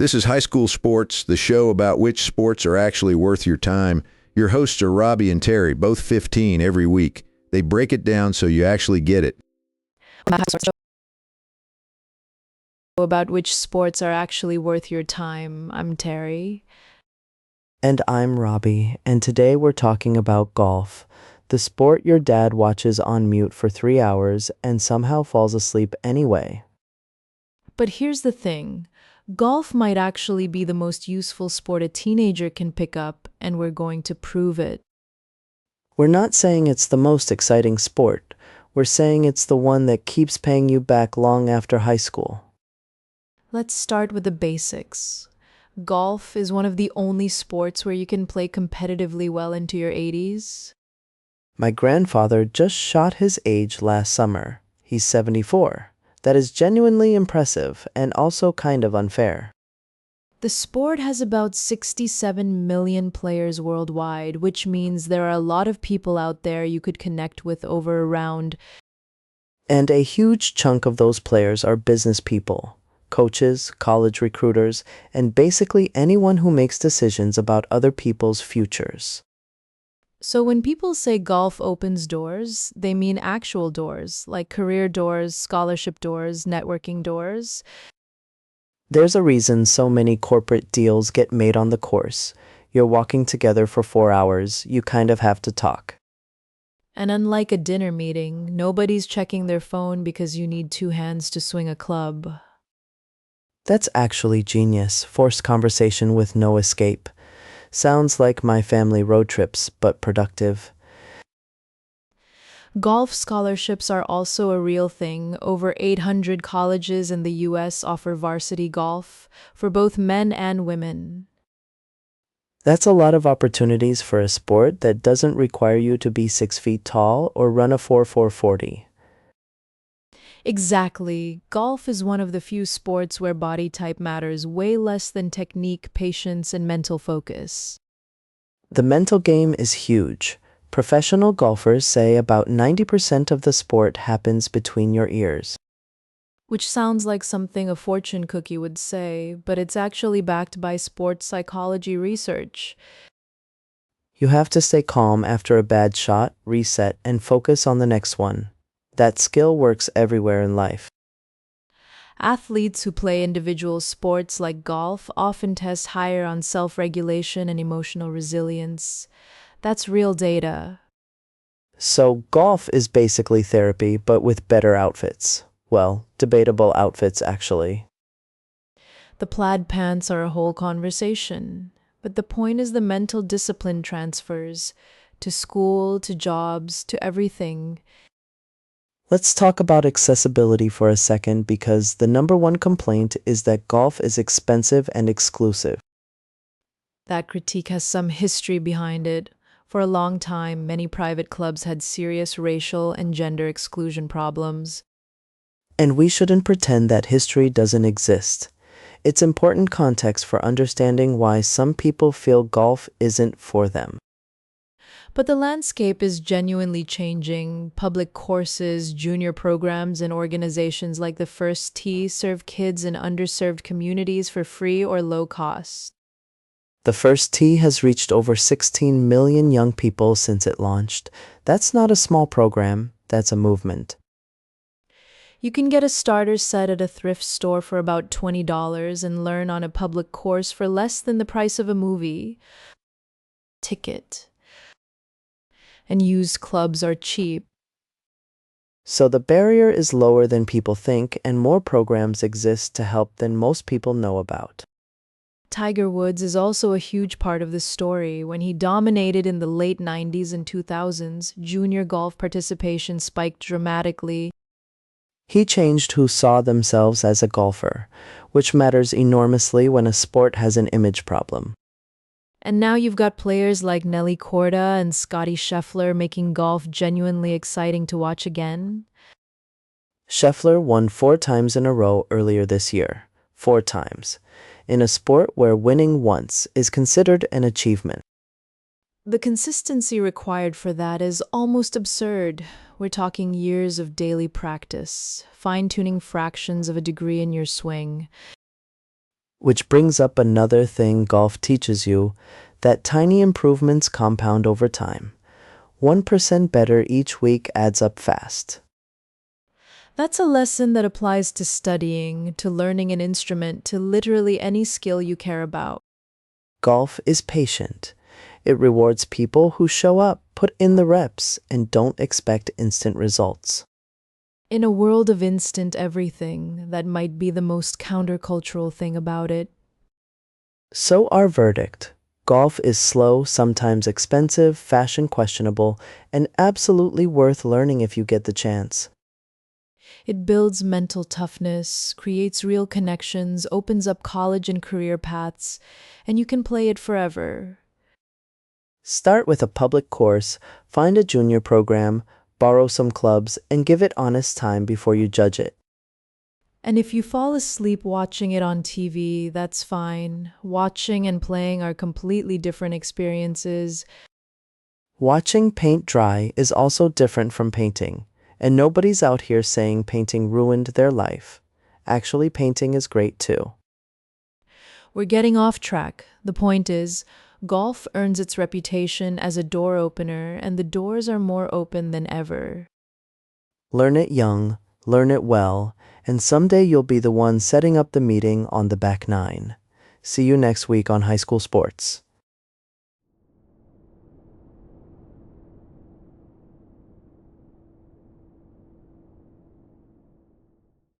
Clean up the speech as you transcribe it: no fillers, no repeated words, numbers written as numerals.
This is High School Sports, the show about which sports are actually worth your time. Your hosts are Robbie and Terry, both 15 every week. They break it down so you actually get it. About which sports are actually worth your time. I'm Terry. And I'm Robbie, and today we're talking about golf, the sport your dad watches on mute for 3 hours and somehow falls asleep anyway. But here's the thing. Golf might actually be the most useful sport a teenager can pick up, and we're going to prove it. We're not saying it's the most exciting sport. We're saying it's the one that keeps paying you back long after high school. Let's start with the basics. Golf is one of the only sports where you can play competitively well into your 80s. My grandfather just shot his age last summer. He's 74. That is genuinely impressive and also kind of unfair. The sport has about 67 million players worldwide, which means there are a lot of people out there you could connect with over a round. And a huge chunk of those players are business people, coaches, college recruiters, and basically anyone who makes decisions about other people's futures. So when people say golf opens doors, they mean actual doors, like career doors, scholarship doors, networking doors. There's a reason so many corporate deals get made on the course. You're walking together for 4 hours, you kind of have to talk. And unlike a dinner meeting, nobody's checking their phone because you need two hands to swing a club. That's actually genius, forced conversation with no escape. Sounds like my family road trips, but productive. Golf scholarships are also a real thing. Over 800 colleges in the US offer varsity golf for both men and women. That's a lot of opportunities for a sport that doesn't require you to be 6 feet tall or run a 4.40. Exactly. Golf is one of the few sports where body type matters way less than technique, patience, and mental focus. The mental game is huge. Professional golfers say about 90% of the sport happens between your ears. Which sounds like something a fortune cookie would say, but it's actually backed by sports psychology research. You have to stay calm after a bad shot, reset, and focus on the next one. That skill works everywhere in life. Athletes who play individual sports like golf often test higher on self-regulation and emotional resilience. That's real data. So golf is basically therapy, but with better outfits. Well, debatable outfits actually. The plaid pants are a whole conversation. But the point is the mental discipline transfers to school, to jobs, to everything. Let's talk about accessibility for a second because the number one complaint is that golf is expensive and exclusive. That critique has some history behind it. For a long time, many private clubs had serious racial and gender exclusion problems. And we shouldn't pretend that history doesn't exist. It's important context for understanding why some people feel golf isn't for them. But the landscape is genuinely changing. Public courses, junior programs, and organizations like the First Tee serve kids in underserved communities for free or low cost. The First Tee has reached over 16 million young people since it launched. That's not a small program, that's a movement. You can get a starter set at a thrift store for about $20 and learn on a public course for less than the price of a movie ticket. And used clubs are cheap. So the barrier is lower than people think, and more programs exist to help than most people know about. Tiger Woods is also a huge part of the story. When he dominated in the late 90s and 2000s, junior golf participation spiked dramatically. He changed who saw themselves as a golfer, which matters enormously when a sport has an image problem. And now you've got players like Nelly Korda and Scottie Scheffler making golf genuinely exciting to watch again. Scheffler won 4 times in a row earlier this year. 4 times. In a sport where winning once is considered an achievement. The consistency required for that is almost absurd. We're talking years of daily practice, fine-tuning fractions of a degree in your swing. Which brings up another thing golf teaches you, that tiny improvements compound over time. 1% better each week adds up fast. That's a lesson that applies to studying, to learning an instrument, to literally any skill you care about. Golf is patient. It rewards people who show up, put in the reps, and don't expect instant results. In a world of instant everything, that might be the most countercultural thing about it. So our verdict. Golf is slow, sometimes expensive, fashion questionable, and absolutely worth learning if you get the chance. It builds mental toughness, creates real connections, opens up college and career paths, and you can play it forever. Start with a public course, find a junior program, borrow some clubs, and give it honest time before you judge it. And if you fall asleep watching it on TV, that's fine. Watching and playing are completely different experiences. Watching paint dry is also different from painting, and nobody's out here saying painting ruined their life. Actually, painting is great too. We're getting off track. The point is, golf earns its reputation as a door opener, and the doors are more open than ever. Learn it young, learn it well, and someday you'll be the one setting up the meeting on the back nine. See you next week on High School Sports.